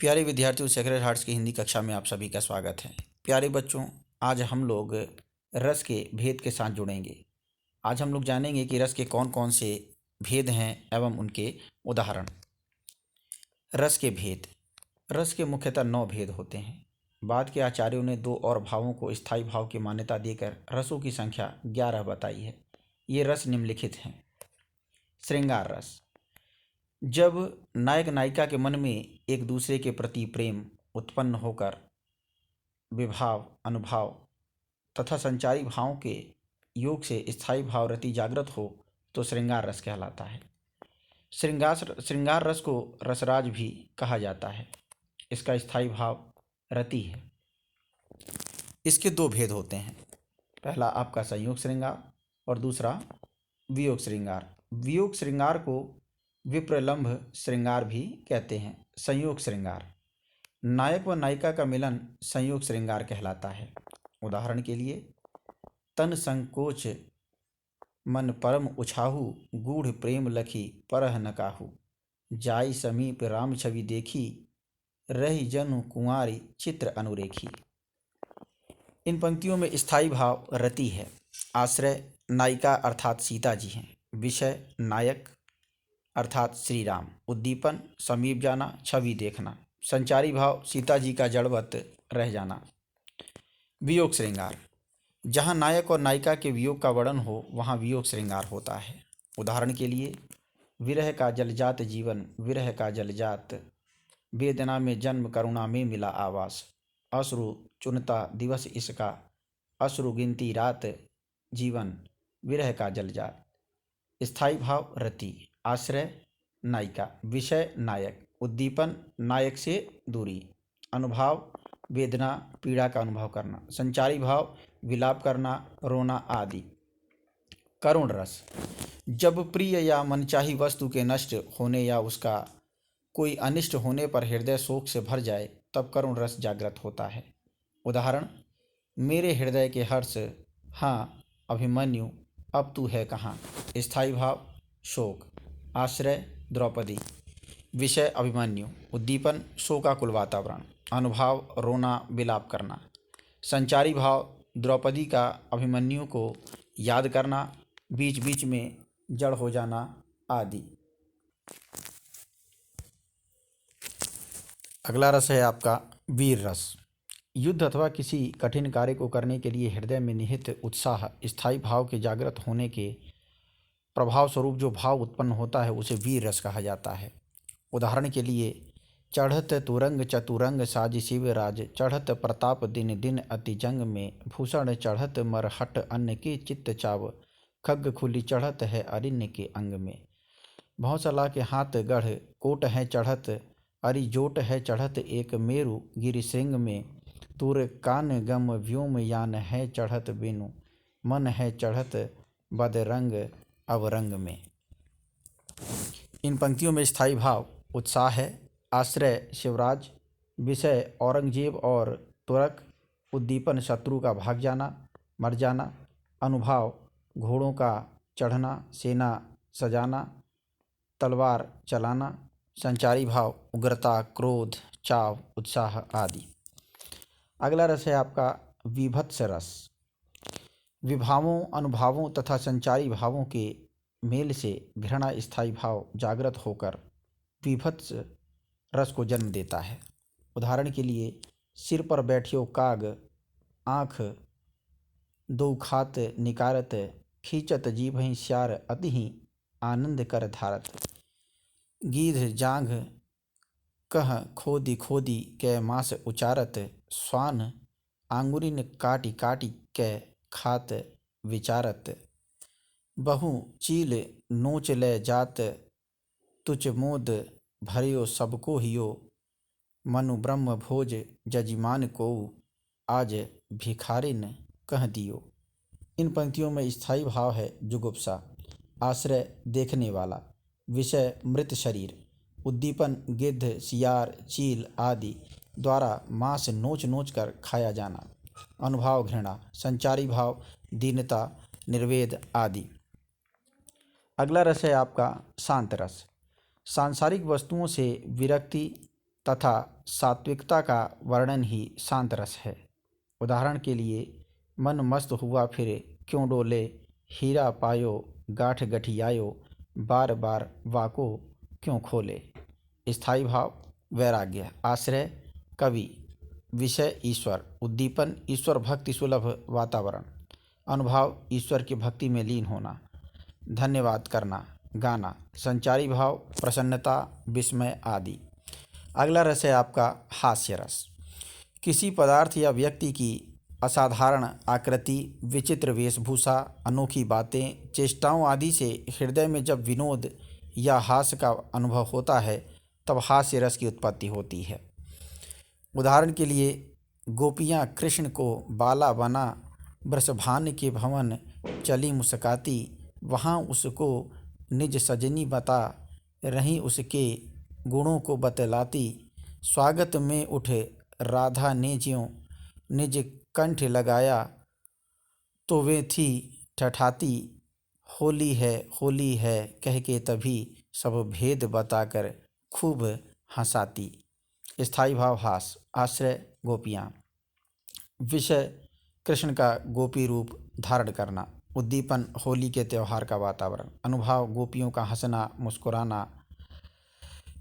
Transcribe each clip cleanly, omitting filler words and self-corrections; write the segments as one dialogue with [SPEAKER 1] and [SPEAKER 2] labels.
[SPEAKER 1] प्यारे विद्यार्थियों, sacred hearts की हिंदी कक्षा में आप सभी का स्वागत है। प्यारे बच्चों, आज हम लोग रस के भेद के साथ जुड़ेंगे। आज हम लोग जानेंगे कि रस के कौन कौन से भेद हैं एवं उनके उदाहरण। रस के भेद। रस के मुख्यतः 9 भेद होते हैं। बाद के आचार्यों ने 2 और भावों को स्थायी भाव की मान्यता देकर रसों की संख्या 11 बताई है। ये रस निम्नलिखित हैं। श्रृंगार रस। जब नायक नायिका के मन में एक दूसरे के प्रति प्रेम उत्पन्न होकर विभाव, अनुभाव तथा संचारी भावों के योग से स्थायी भाव रति जागृत हो तो श्रृंगार रस कहलाता है। श्रृंगार रस को रसराज भी कहा जाता है। इसका स्थायी भाव रति है। इसके 2 भेद होते हैं। पहला आपका संयोग श्रृंगार और दूसरा वियोग श्रृंगार। वियोग श्रृंगार को विप्रलंभ श्रृंगार भी कहते हैं। संयोग श्रृंगार। नायक व नायिका का मिलन संयोग श्रृंगार कहलाता है। उदाहरण के लिए, तन संकोच मन परम उछाहू, गूढ़ प्रेम लखी परह न काहू, जाई समीप राम छवि देखी, रही जनु कुंवारी चित्र अनुरेखी। इन पंक्तियों में स्थायी भाव रति है। आश्रय नायिका अर्थात सीता जी हैं। विषय नायक अर्थात श्री राम। उद्दीपन समीप जाना, छवि देखना। संचारी भाव सीता जी का जड़वत रह जाना। वियोग श्रृंगार। जहाँ नायक और नायिका के वियोग का वर्णन हो वहाँ वियोग श्रृंगार होता है। उदाहरण के लिए, विरह का जलजात जीवन, विरह का जलजात, वेदना में जन्म करुणा में मिला आवास, अश्रु चुनता दिवस इसका, अश्रु गिनती रात जीवन, विरह का जलजात। स्थायी भाव रति। आश्रय नायिका। विषय नायक। उद्दीपन नायक से दूरी। अनुभाव वेदना पीड़ा का अनुभव करना। संचारी भाव विलाप करना, रोना आदि। करुण रस। जब प्रिय या मनचाही वस्तु के नष्ट होने या उसका कोई अनिष्ट होने पर हृदय शोक से भर जाए तब करुण रस जागृत होता है। उदाहरण, मेरे हृदय के हर्ष, हाँ अभिमन्यु अब तू है कहाँ। स्थायी भाव शोक। आश्रय द्रौपदी। विषय अभिमन्यु। उद्दीपन शोकाकुल वातावरण। अनुभाव रोना विलाप करना। संचारी भाव द्रौपदी का अभिमन्यु को याद करना, बीच बीच में जड़ हो जाना आदि। अगला रस है आपका वीर रस। युद्ध अथवा किसी कठिन कार्य को करने के लिए हृदय में निहित उत्साह, स्थायी भाव के जागृत होने के प्रभाव स्वरूप जो भाव उत्पन्न होता है उसे वीर रस कहा जाता है। उदाहरण के लिए, चढ़त तुरंग चतुरंग साज शिवराज, चढ़त प्रताप दिन दिन अति जंग में, भूषण चढ़त मरहट अन्न के चित्त चाव, खग खुली चढ़त है अरिन्य के अंग में। भौसला के हाथ गढ़ कोट है चढ़त, अरि जोट है चढ़त एक मेरु गिरि श्रृंग में, तुर कान गम व्योम यान है चढ़त बेनु, मन है चढ़त बदरंग अवरंग में। इन पंक्तियों में स्थायी भाव उत्साह है। आश्रय शिवराज। विषय औरंगजेब और तुरक। उद्दीपन शत्रु का भाग जाना, मर जाना। अनुभाव घोड़ों का चढ़ना, सेना सजाना, तलवार चलाना। संचारी भाव उग्रता, क्रोध, चाव, उत्साह आदि। अगला रस है आपका विभत्स रस। विभावों, अनुभावों तथा संचारी भावों के मेल से घृणा स्थायी भाव जागृत होकर विभत्स रस को जन्म देता है। उदाहरण के लिए, सिर पर बैठियो काग, आँख दो खात निकारत, खींचत जीभहि श्यार अतिहि आनंद कर धारत, गीध जांघ कह खोदी खोदी कै मांस उचारत, स्वान आंगुरिन काटी काटी कै खात विचारत, बहु चील नोच ले जात, तुच मोद भरियो सबको हियो, मनु ब्रह्म भोज जजिमान को, आज भिखारिन कह दियो। इन पंक्तियों में स्थायी भाव है जुगुप्सा। आश्रय देखने वाला। विषय मृत शरीर। उद्दीपन गिद्ध, सियार, चील आदि द्वारा मांस नोच नोच कर खाया जाना। अनुभाव घृणा। संचारी भाव दीनता, निर्वेद आदि। अगला रस है आपका शांत रस। सांसारिक वस्तुओं से विरक्ति तथा सात्विकता का वर्णन ही शांत रस है। उदाहरण के लिए, मन मस्त हुआ फिर क्यों डोले, हीरा पायो गाठ गठियायो, बार बार वाको क्यों खोले। स्थायी भाव वैराग्य। आश्रय कवि। विषय ईश्वर। उद्दीपन ईश्वर भक्ति सुलभ वातावरण। अनुभव ईश्वर की भक्ति में लीन होना। धन्यवाद करना, गाना। संचारी भाव प्रसन्नता, विस्मय आदि। अगला रस है आपका हास्य रस। किसी पदार्थ या व्यक्ति की असाधारण आकृति, विचित्र वेशभूषा, अनोखी बातें, चेष्टाओं आदि से हृदय में जब विनोद या हास्य का अनुभव होता है तब हास्य रस की उत्पत्ति होती है। उदाहरण के लिए, गोपियाँ कृष्ण को बाला बना वृषभान के भवन चली मुस्काती, वहाँ उसको निज सजनी बता रही उसके गुणों को बतलाती, स्वागत में उठ राधा ने ज्यों निज कंठ लगाया तो वे थी ठठाती, होली है कह के तभी सब भेद बताकर खूब हंसाती। स्थायी भाव हास। आश्रय गोपियाँ। विषय कृष्ण का गोपी रूप धारण करना। उद्दीपन होली के त्यौहार का वातावरण। अनुभव गोपियों का हंसना मुस्कुराना,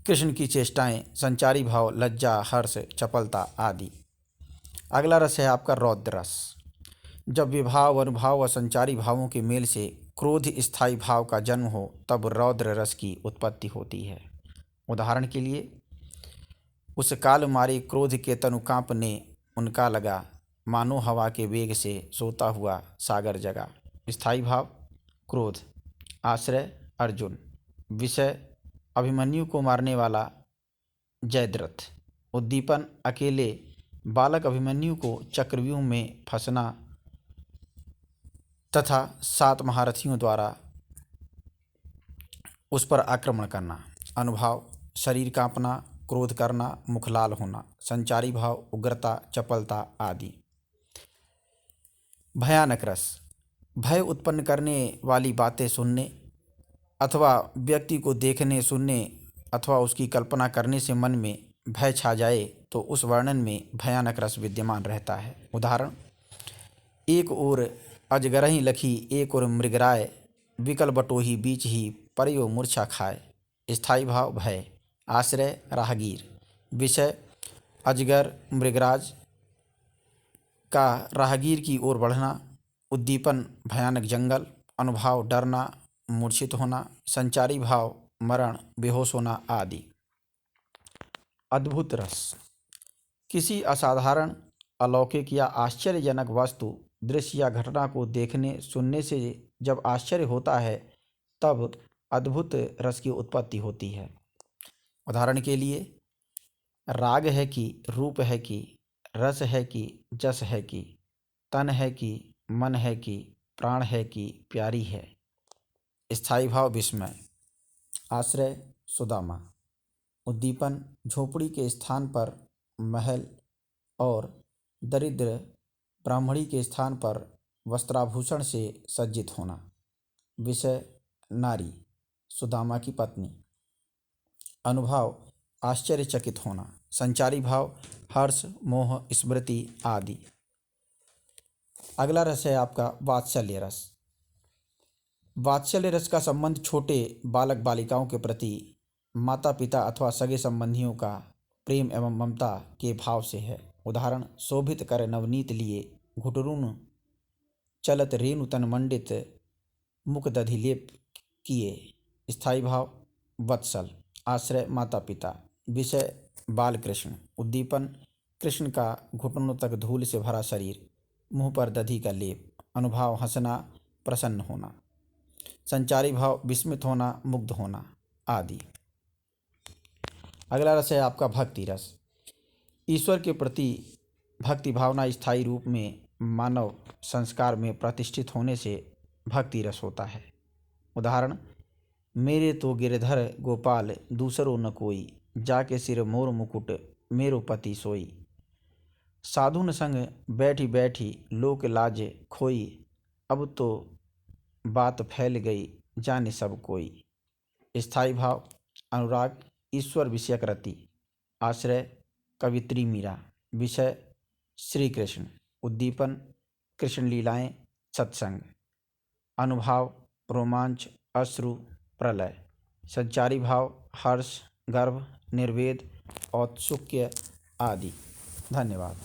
[SPEAKER 1] कृष्ण की चेष्टाएं। संचारी भाव लज्जा हर्ष चपलता आदि। अगला रस है आपका रौद्र रस। जब विभाव अनुभाव व संचारी भावों के मेल से क्रोध स्थायी भाव का जन्म हो तब रौद्र रस की उत्पत्ति होती है। उदाहरण के लिए, उस काल मारे क्रोध के तनु कांपने उनका लगा, मानो हवा के वेग से सोता हुआ सागर जगा। स्थायी भाव क्रोध। आश्रय अर्जुन। विषय अभिमन्यु को मारने वाला जयद्रथ। उद्दीपन अकेले बालक अभिमन्यु को चक्रव्यूह में फंसना तथा 7 महारथियों द्वारा उस पर आक्रमण करना। अनुभव शरीर कांपना, क्रोध करना, मुख लाल होना। संचारी भाव उग्रता चपलता आदि। भयानक रस। भय उत्पन्न करने वाली बातें सुनने अथवा व्यक्ति को देखने सुनने अथवा उसकी कल्पना करने से मन में भय छा जाए तो उस वर्णन में भयानक रस विद्यमान रहता है। उदाहरण, एक ओर अजगरहि लखी एक ओर मृगराय, विकल बटोही बीच ही परयो मूर्छा खाए। स्थायी भाव भय। आश्रय राहगीर। विषय अजगर मृगराज का राहगीर की ओर बढ़ना। उद्दीपन भयानक जंगल। अनुभव डरना मूर्छित होना। संचारी भाव मरण बेहोश होना आदि। अद्भुत रस। किसी असाधारण अलौकिक या आश्चर्यजनक वस्तु, दृश्य या घटना को देखने सुनने से जब आश्चर्य होता है तब अद्भुत रस की उत्पत्ति होती है। उदाहरण के लिए, राग है कि, रूप है कि, रस है कि, जस है कि, तन है कि, मन है कि, प्राण है कि, प्यारी है। स्थायी भाव विस्मय। आश्रय सुदामा। उद्दीपन झोपड़ी के स्थान पर महल और दरिद्र ब्राह्मणी के स्थान पर वस्त्राभूषण से सज्जित होना। विषय नारी सुदामा की पत्नी। अनुभव आश्चर्यचकित होना। संचारी भाव हर्ष मोह स्मृति आदि। अगला रस है आपका वात्सल्य रस। वात्सल्य रस का संबंध छोटे बालक बालिकाओं के प्रति माता पिता अथवा सगे संबंधियों का प्रेम एवं ममता के भाव से है। उदाहरण, शोभित कर नवनीत लिए, घुटरुन चलत रेणु तन मंडित, मुख दधि लेप किए। स्थायी भाव वत्सल। आश्रय माता पिता। विषय बाल कृष्ण। उद्दीपन कृष्ण का घुटनों तक धूल से भरा शरीर, मुंह पर दधि का लेप। अनुभव हंसना प्रसन्न होना। संचारी भाव विस्मित होना मुग्ध होना आदि। अगला रस है आपका भक्ति रस। ईश्वर के प्रति भक्ति भावना स्थायी रूप में मानव संस्कार में प्रतिष्ठित होने से भक्ति रस होता है। उदाहरण, मेरे तो गिरधर गोपाल दूसरो न कोई, जाके सिर मोर मुकुट मेरो पति सोई। साधुन संग बैठी बैठी लोक लाज खोई, अब तो बात फैल गई जाने सब कोई। स्थायी भाव अनुराग ईश्वर विषयक रति। आश्रय कवित्री मीरा। विषय श्री कृष्ण। उद्दीपन कृष्ण लीलाएं सत्संग। अनुभाव रोमांच अश्रु प्रलय। संचारी भाव हर्ष गर्भ निर्वेद औत्सुक्य आदि। धन्यवाद।